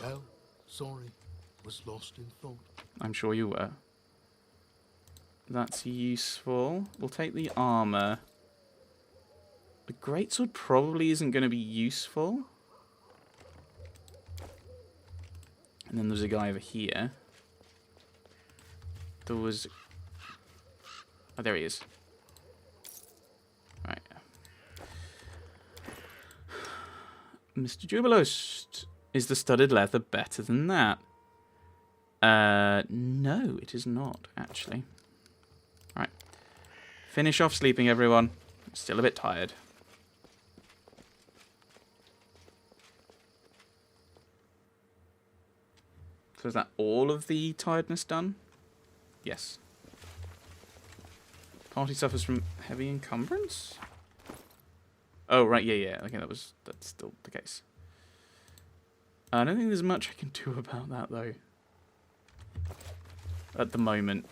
Well, sorry. Was lost in thought. I'm sure you were. That's useful. We'll take the armor. The greatsword probably isn't going to be useful. And then there's a guy over here. There was... Oh, there he is. Right. Mr. Jubilost, is the studded leather better than that? No, it is not, actually. Right. Finish off sleeping, everyone. I'm still a bit tired. So is that all of the tiredness done? Yes. Party suffers from heavy encumbrance? Oh, right, yeah. Okay, that's still the case. I don't think there's much I can do about that, though. At the moment.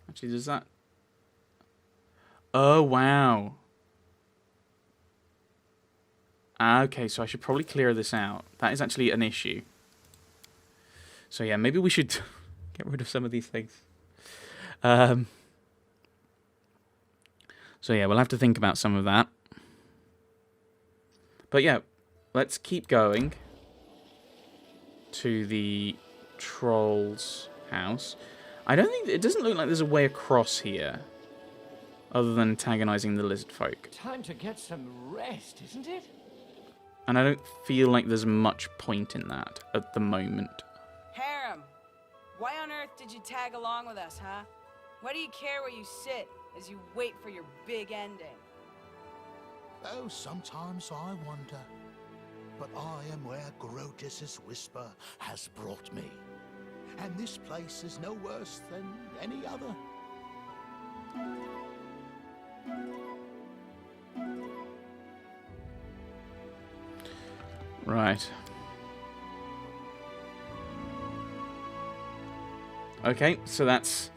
Actually, does that... Oh, wow. Okay, so I should probably clear this out. That is actually an issue. So yeah, maybe we should get rid of some of these things. So yeah, we'll have to think about some of that. But yeah, let's keep going to the troll's house. I don't think... It doesn't look like there's a way across here. Other than antagonizing the lizard folk. Time to get some rest, isn't it? And I don't feel like there's much point in that at the moment. Harem, why on earth did you tag along with us, huh? Why do you care where you sit as you wait for your big ending? Oh, sometimes I wonder. But I am where Grotus's whisper has brought me. And this place is no worse than any other. Right. Okay, so that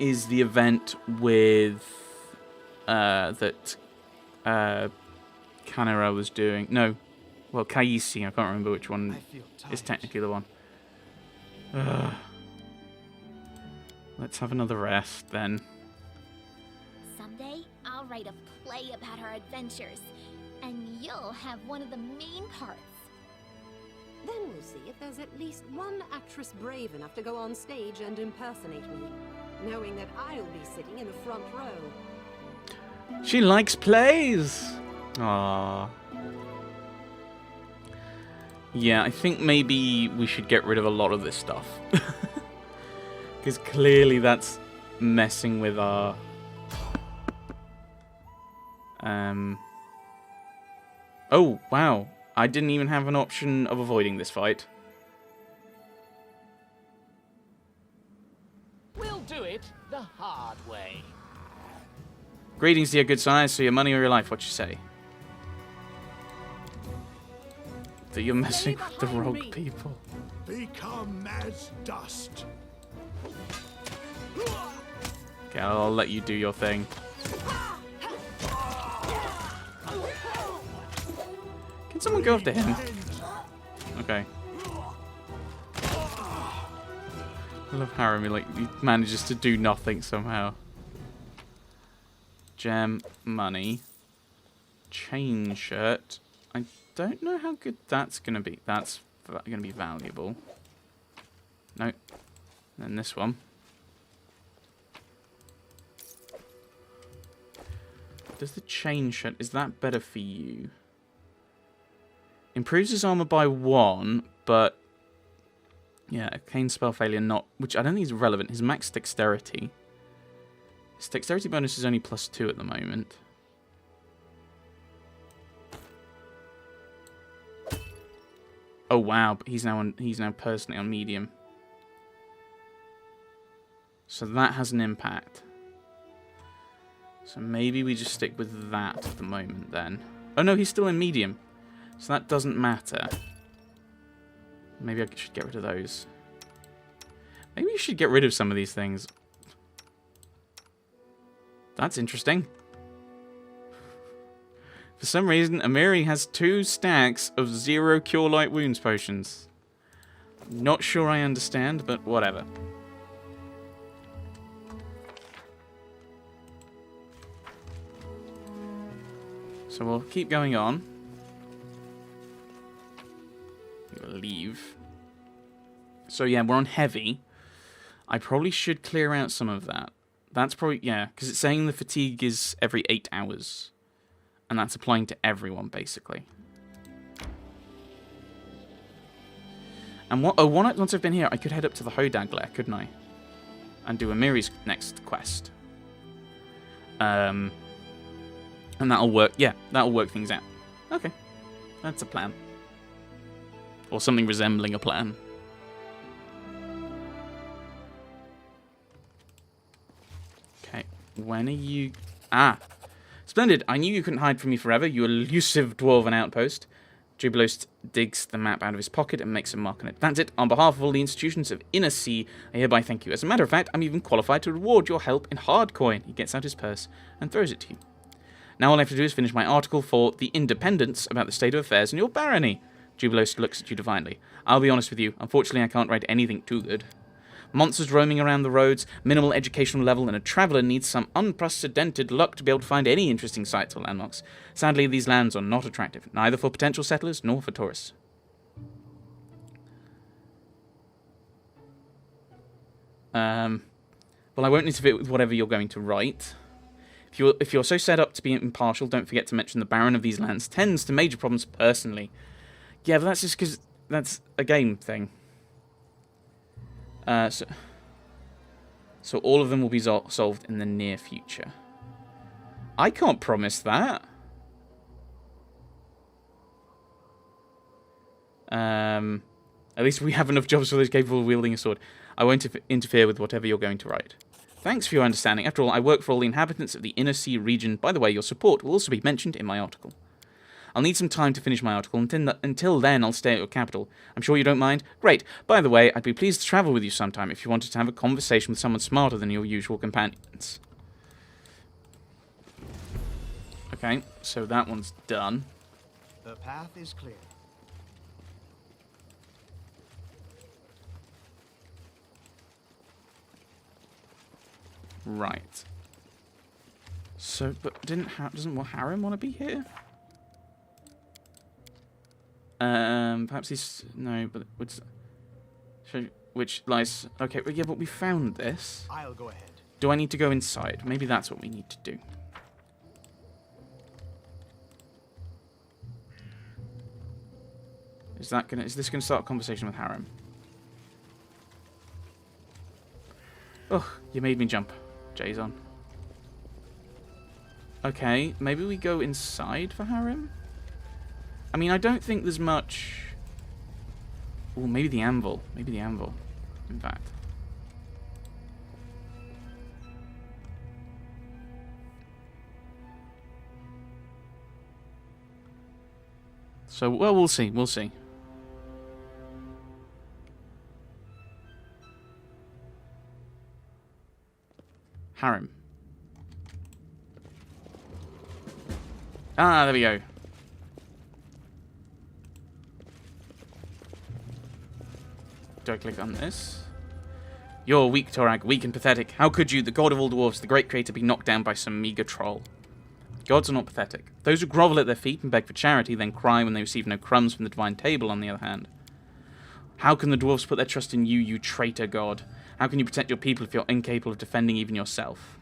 is the event with that Kanera was doing. No, well, Kaisi. I can't remember which one is technically the one. Let's have another rest then. Someday I'll write a play about our adventures, and you'll have one of the main parts. Then we'll see if there's at least one actress brave enough to go on stage and impersonate me, knowing that I'll be sitting in the front row. She likes plays! Aww. Yeah, I think maybe we should get rid of a lot of this stuff. Because clearly that's messing with our... Oh, wow. I didn't even have an option of avoiding this fight. We'll do it the hard way. Greetings, dear good sire. So your money or your life, what you say? That you're messing with the rogue people. Become as dust. Okay, I'll let you do your thing. Can someone go after him? Okay. I love Harry, like, he manages to do nothing somehow. Gem, money. Chain shirt. I don't know how good that's going to be. That's going to be valuable. No. Then this one. Does the chain shirt... Is that better for you? Improves his armor by 1, but... Yeah, Arcane spell failure not... Which I don't think is relevant. His max dexterity. His dexterity bonus is only +2 at the moment. Oh wow, but he's now personally on medium. So that has an impact. So maybe we just stick with that at the moment then. Oh no, he's still in medium. So that doesn't matter. Maybe I should get rid of those. Maybe you should get rid of some of these things. That's interesting. For some reason, Amiri has 2 stacks of 0 Cure Light Wounds potions. Not sure I understand, but whatever. So we'll keep going on. We'll leave. So yeah, we're on heavy. I probably should clear out some of that. That's probably, yeah, because it's saying the fatigue is every 8 hours. And that's applying to everyone, basically. And once I've been here, I could head up to the Hodag Lair, couldn't I? And do Amiri's next quest. And that'll work, yeah, that'll work things out. Okay, that's a plan. Or something resembling a plan. Okay, when are you... Ah! Splendid! I knew you couldn't hide from me forever, you elusive dwarven outpost. Jubilos digs the map out of his pocket and makes a mark on it. That's it. On behalf of all the institutions of Inner Sea, I hereby thank you. As a matter of fact, I'm even qualified to reward your help in hard coin. He gets out his purse and throws it to you. Now all I have to do is finish my article for The Independence about the state of affairs in your barony. Jubilos looks at you defiantly. I'll be honest with you. Unfortunately, I can't write anything too good. Monsters roaming around the roads, minimal educational level, and a traveller needs some unprecedented luck to be able to find any interesting sights or landmarks. Sadly, these lands are not attractive, neither for potential settlers nor for tourists. Well, I won't interfere with whatever you're going to write. If you're so set up to be impartial, don't forget to mention the Baron of these lands tends to major problems personally. Yeah, but that's just because that's a game thing. So all of them will be solved in the near future. I can't promise that. At least we have enough jobs for those capable of wielding a sword. I won't interfere with whatever you're going to write. Thanks for your understanding. After all, I work for all the inhabitants of the Inner Sea region. By the way, your support will also be mentioned in my article. I'll need some time to finish my article. Until then, I'll stay at your capital. I'm sure you don't mind? Great. By the way, I'd be pleased to travel with you sometime if you wanted to have a conversation with someone smarter than your usual companions. Okay, so that one's done. The path is clear. Right. So, but doesn't Harrim want to be here? Perhaps he's... No, but... Which lies... Okay, well, yeah, but we found this. I'll go ahead. Do I need to go inside? Maybe that's what we need to do. Is this gonna start a conversation with Harrim? Ugh, you made me jump, Jason. Okay, maybe we go inside for Harrim? I mean, I don't think there's much... Oh, maybe the anvil. Maybe the anvil, in fact. So, well, we'll see. We'll see. Harrim. Ah, there we go. Do I click on this? You're weak, Torag, weak and pathetic. How could you, the god of all dwarves, the great creator, be knocked down by some meager troll? Gods are not pathetic. Those who grovel at their feet and beg for charity then cry when they receive no crumbs from the divine table, on the other hand. How can the dwarves put their trust in you, you traitor god? How can you protect your people if you're incapable of defending even yourself?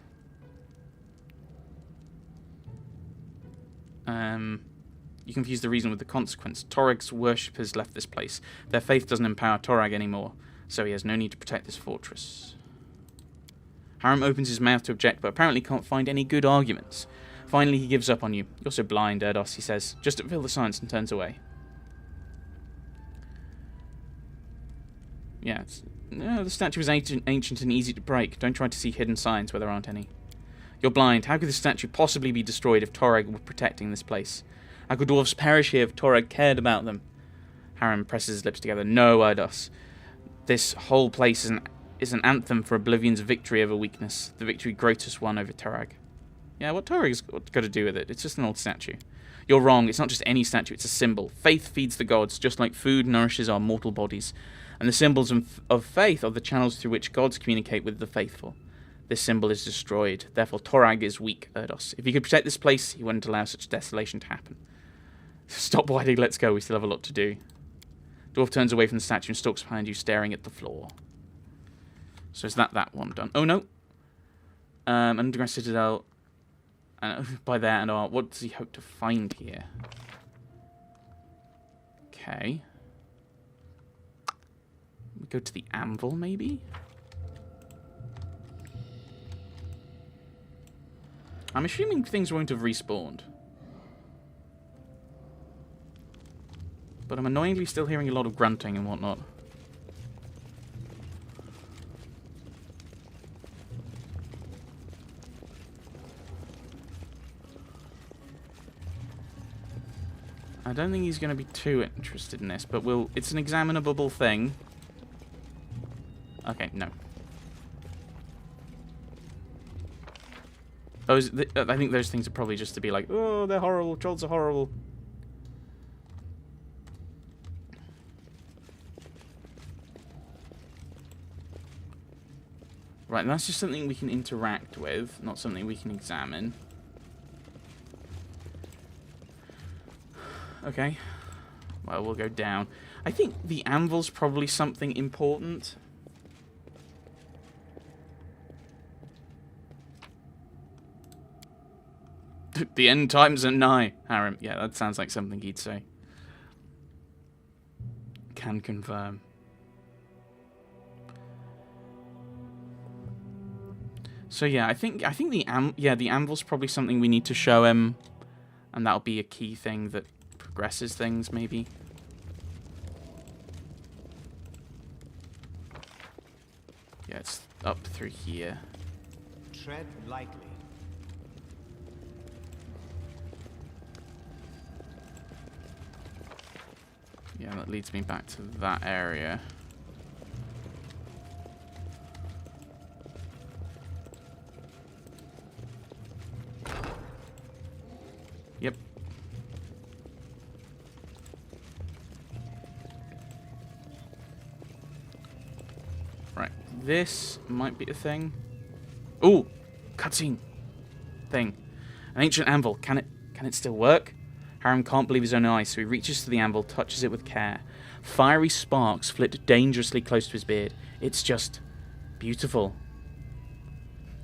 You confuse the reason with the consequence. Torag's worshippers left this place. Their faith doesn't empower Torag anymore, so he has no need to protect this fortress. Harrim opens his mouth to object, but apparently can't find any good arguments. Finally, he gives up on you. You're so blind, Erdos, he says, just to fulfill the science, and turns away. Yeah, no, the statue is ancient and easy to break. Don't try to see hidden signs where there aren't any. You're blind. How could this statue possibly be destroyed if Torag were protecting this place? How could dwarves perish here if Torag cared about them? Harrim presses his lips together. No, Erdos. This whole place is an anthem for Oblivion's victory over weakness. The victory Grotus won over Torag. Yeah, what Torag's got to do with it? It's just an old statue. You're wrong. It's not just any statue. It's a symbol. Faith feeds the gods, just like food nourishes our mortal bodies. And the symbols of faith are the channels through which gods communicate with the faithful. This symbol is destroyed. Therefore, Torag is weak, Erdos. If he could protect this place, he wouldn't allow such desolation to happen. Stop whining, let's go. We still have a lot to do. Dwarf turns away from the statue and stalks behind you, staring at the floor. So is that one done? Oh, no. Underground Citadel. By there and art. What does he hope to find here? Okay. We go to the anvil, maybe? I'm assuming things won't have respawned. But I'm annoyingly still hearing a lot of grunting and whatnot. I don't think he's going to be too interested in this, but it's an examinable thing. Okay, no. I think those things are probably just to be like, oh, they're horrible, trolls are horrible. Right, and that's just something we can interact with, not something we can examine. Okay. Well, we'll go down. I think the anvil's probably something important. The end times are nigh, Harem. Yeah, that sounds like something he'd say. Can confirm. So yeah, I think the anvil's probably something we need to show him, and that'll be a key thing that progresses things, maybe. Yeah, it's up through here. Tread lightly. Yeah, that leads me back to that area. Yep. Right, this might be a thing. Ooh, cutscene thing. An ancient anvil. Can it still work? Harem can't believe his own eyes, so he reaches to the anvil, touches it with care. Fiery sparks flit dangerously close to his beard. It's just beautiful.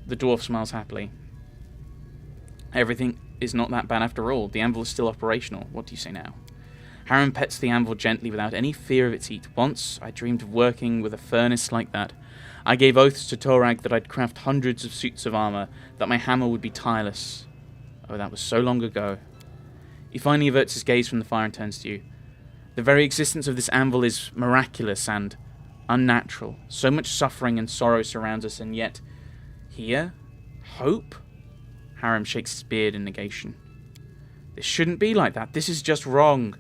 The dwarf smiles happily. Everything is not that bad after all. The anvil is still operational. What do you say now? Harem pets the anvil gently without any fear of its heat. Once, I dreamed of working with a furnace like that. I gave oaths to Torag that I'd craft hundreds of suits of armor, that my hammer would be tireless. Oh, that was so long ago. He finally averts his gaze from the fire and turns to you. The very existence of this anvil is miraculous and unnatural. So much suffering and sorrow surrounds us, and yet, here, hope? Harem shakes his beard in negation. This shouldn't be like that. This is just wrong.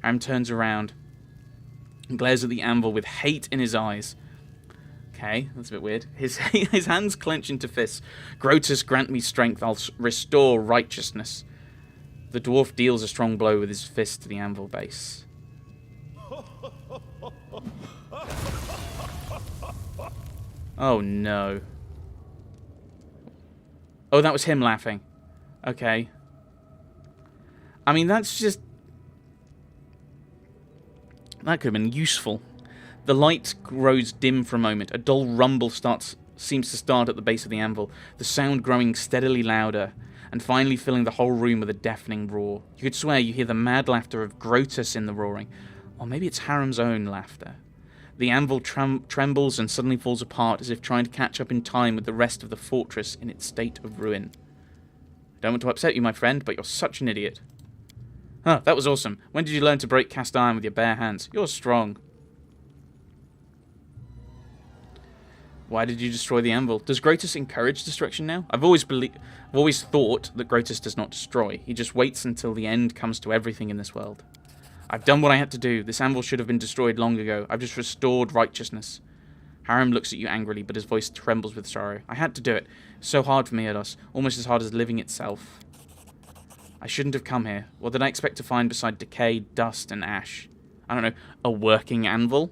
Harem turns around and glares at the anvil with hate in his eyes. Okay, that's a bit weird. His hands clench into fists. Grotus, grant me strength. I'll restore righteousness. The dwarf deals a strong blow with his fist to the anvil base. Oh no. Oh, that was him laughing. Okay. I mean, that's just... that could have been useful. The light grows dim for a moment. A dull rumble seems to start at the base of the anvil, the sound growing steadily louder, and finally filling the whole room with a deafening roar. You could swear you hear the mad laughter of Grotus in the roaring. Or maybe it's Harem's own laughter. The anvil trembles and suddenly falls apart as if trying to catch up in time with the rest of the fortress in its state of ruin. I don't want to upset you, my friend, but you're such an idiot. Huh, that was awesome. When did you learn to break cast iron with your bare hands? You're strong. Why did you destroy the anvil? Does Grotus encourage destruction now? I've always thought that Grotus does not destroy. He just waits until the end comes to everything in this world. I've done what I had to do. This anvil should have been destroyed long ago. I've just restored righteousness. Harem looks at you angrily, but his voice trembles with sorrow. I had to do it. It's so hard for me, Eidos. Almost as hard as living itself. I shouldn't have come here. What did I expect to find beside decay, dust, and ash? I don't know. A working anvil?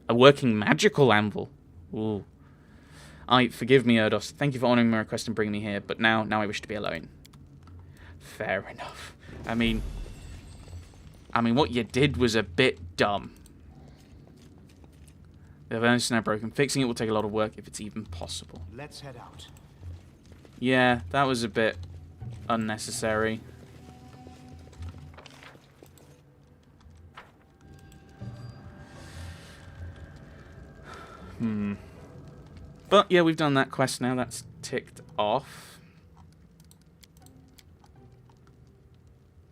A working magical anvil? Ooh. Forgive me, Erdos. Thank you for honouring my request and bringing me here, but now I wish to be alone. Fair enough. I mean, what you did was a bit dumb. The event is now broken. Fixing it will take a lot of work if it's even possible. Let's head out. Yeah, that was a bit unnecessary. But yeah, we've done that quest now. That's ticked off.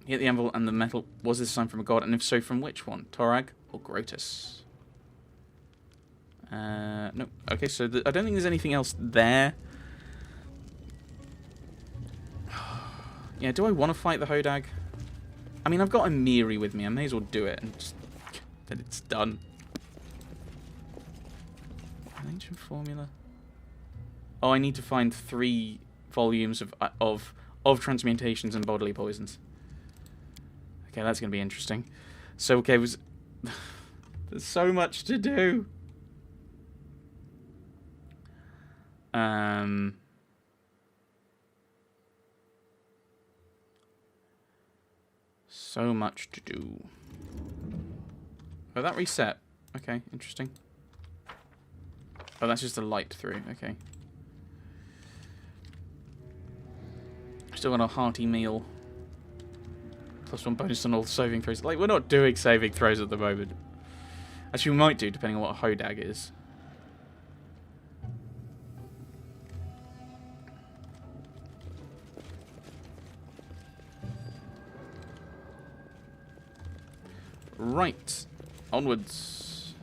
Hit the anvil and the metal. Was this sign from a god? And if so, from which one? Torag or Grotus? No. Okay, so I don't think there's anything else there. Yeah, do I want to fight the Hodag? I mean, I've got a Miri with me. I may as well do it and just that it's done. Ancient formula. Oh, I need to find 3 volumes of transmutations and bodily poisons. Okay, that's going to be interesting. So, okay, there's so much to do. So much to do. Oh, that reset. Okay, interesting. Oh, that's just a light through. Okay. Still got a hearty meal. +1 bonus on all saving throws. Like, we're not doing saving throws at the moment. Actually, we might do, depending on what a Hodag is. Right. Onwards.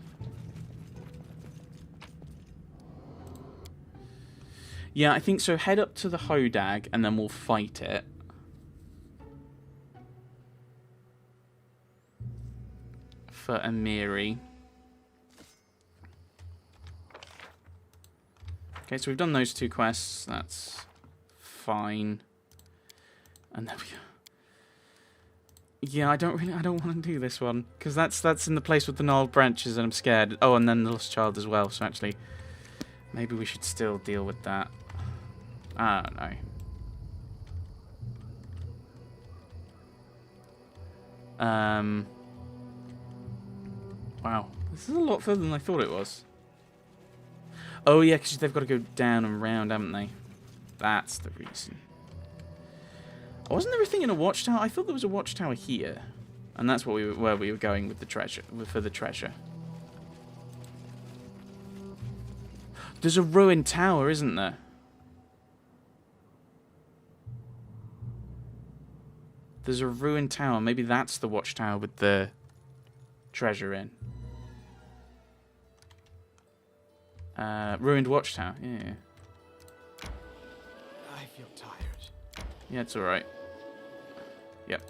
Yeah, I think so. Head up to the Hodag, and then we'll fight it. For Amiri. Okay, so we've done those 2 quests. That's fine. And there we go. Yeah, I don't want to do this one because that's in the place with the gnarled branches, and I'm scared. Oh, and then the lost child as well. So actually, maybe we should still deal with that. I don't know. Wow, this is a lot further than I thought it was. Oh yeah, because they've got to go down and round, haven't they? That's the reason. Wasn't there a thing in a watchtower? I thought there was a watchtower here, and that's what where we were going with the treasure. For the treasure. There's a ruined tower, isn't there? There's a ruined tower. Maybe that's the watchtower with the treasure in. Ruined watchtower. Yeah. I feel tired. Yeah, it's alright. Yep.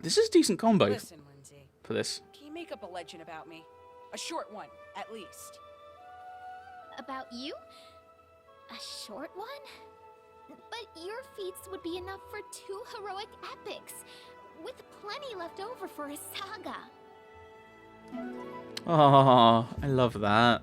This is a decent combo. Listen, Lindsay. For this. Can you make up a legend about me? A short one, at least. About you? A short one? But your feats would be enough for 2 heroic epics, with plenty left over for a saga. Oh, I love that.